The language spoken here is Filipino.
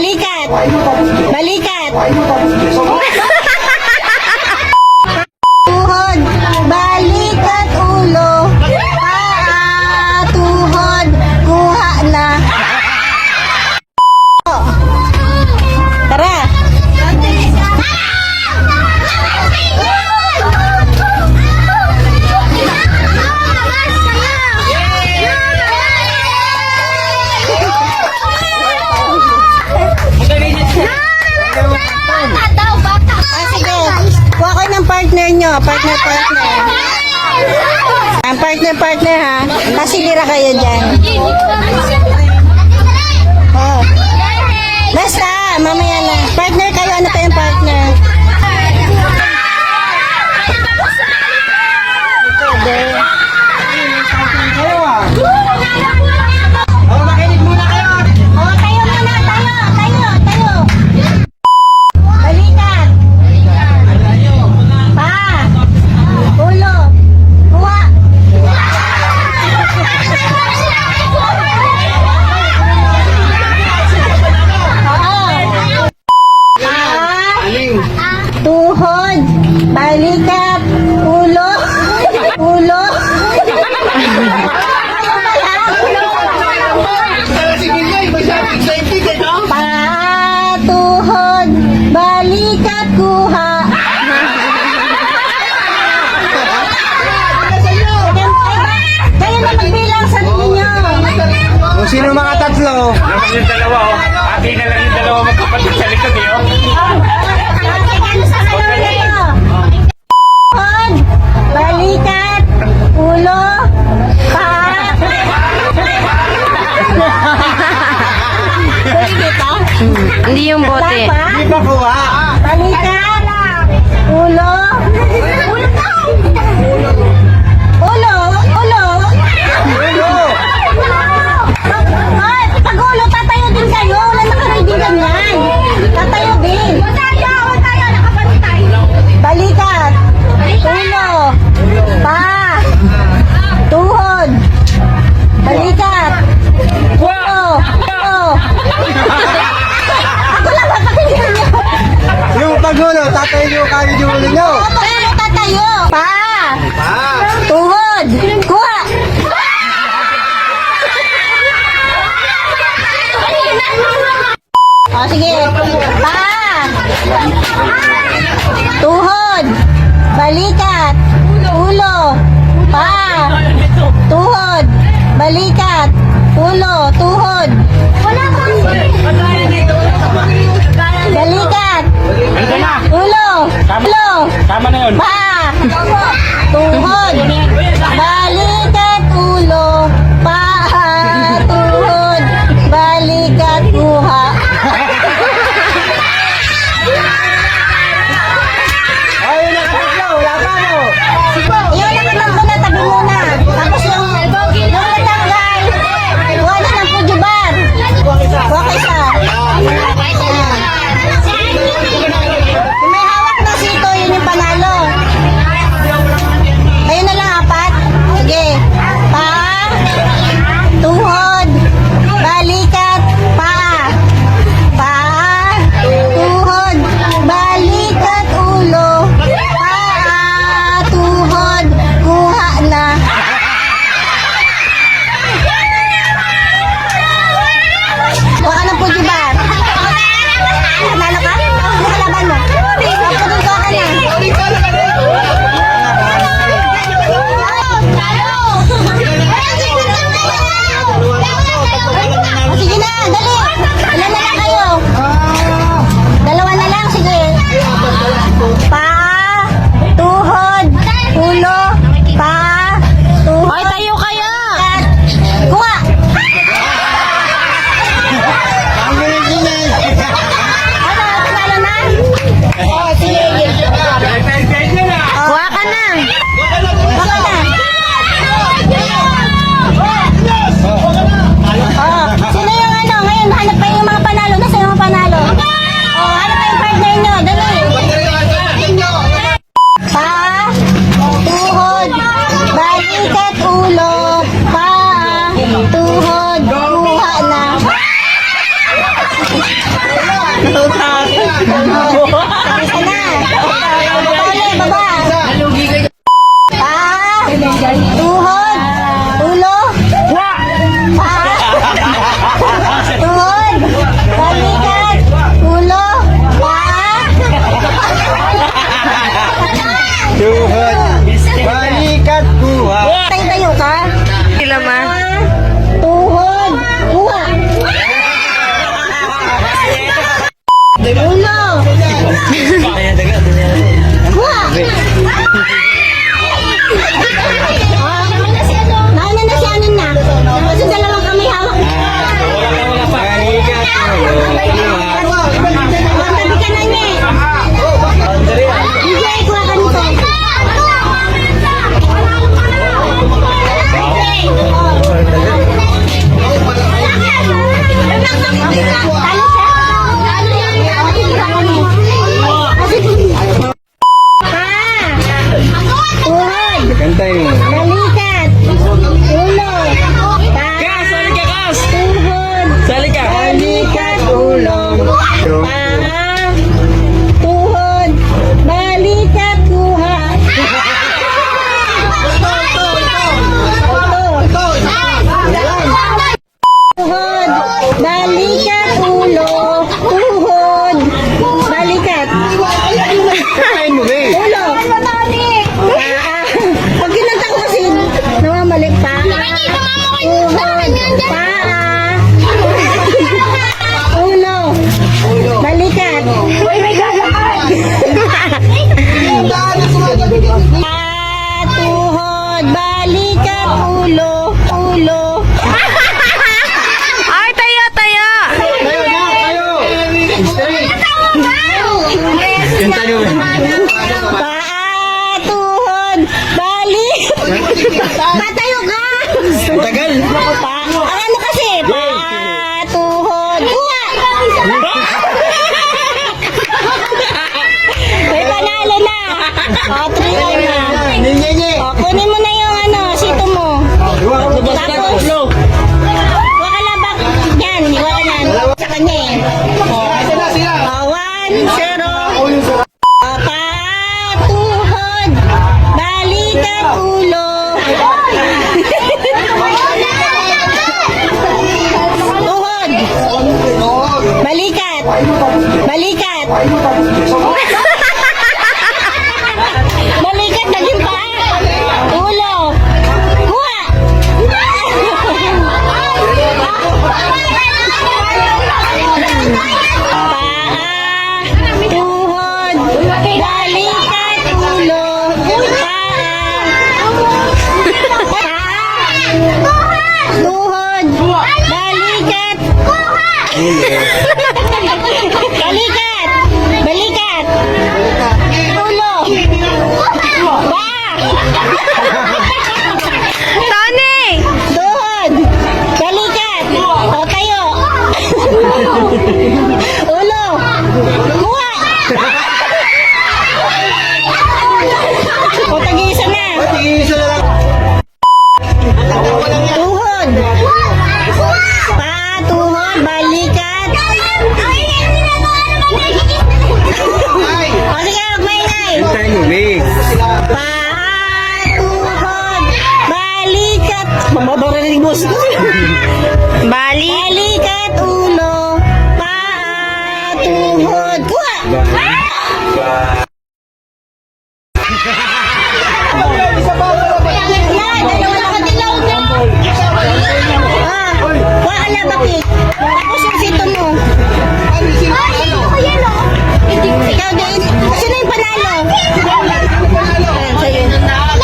Balikat. Balikat. Tuhod. Balikat ulo. Paa. Tuhod. Kuha na. Tara. Kuha ko ng partner nyo. Partner. Ang partner ha. Pasilira kayo dyan. Oh. Basta, mamaya na. Partner kayo. Ano kayong partner? Makinig muna kayo. Tayo muna. Tayo. Balikat. Pa. Ulo. Kuha. Tuhod. Balikat. Ulo. Paa. Tuhod. Balikat. Kuha. Kayo na magbilang sa ninyo. Kung sino mga tatlo? Naman yung dalawa, oh. Ati na lang yung dalawa magkapatid sa likod, eh, oh. Tuhod, balikat, ulo, paa. Hindi yung bote. Hindi pa kuha. Balikat, ulo, Ay, pag ulo, tatayo din kayo. Wala nakaready ganyan. Tatayo din. Balikat, ulo, paa, tuhod, balikat, ulo. Ako lang mapakinggan niyo. Yung pagulo, tatayo nyo kayo yung ulo nyo. Pag ulo, tatayo. Paa, Ah, tuhod, kuha. O, sige. Paa. Tuhod. Balikat. Ulo. Paa. Tuhod. Balikat. Ulo. Tuhod. Balikat. Ando na. Ulo. Ulo. Tama na yun. Paa. Tuhod. Balikat. Ulo. Paa. Tuhod. Balikat. Kuha. ayun na katatlo, wala pa no. Iyon na naman ko na, tabi muna. Tapos yung natanggal, Balikat, naging paa. Ulo. Kuha. Paa, tuhod, balikat, ulo, tuhod, balikat, balikat, ulo, Tony! tuhod, balikat, o tayo. Ulo, kuha. O tag-iisa na. Tingin na lang. Tuhod. Paa, tuhod, balikat. O sige, magmaingay. Tayo, mix. Paa, tuhod, balikat. Mamabarinig mo. Balikat, ulo, paa, tuhod. Kuha. Yan, dalawa nakadilaw na. Kuha ka na, bakit? Tapos yung sito mo. Ikaw din. Sino yung panalo? Ayan, sa'yo.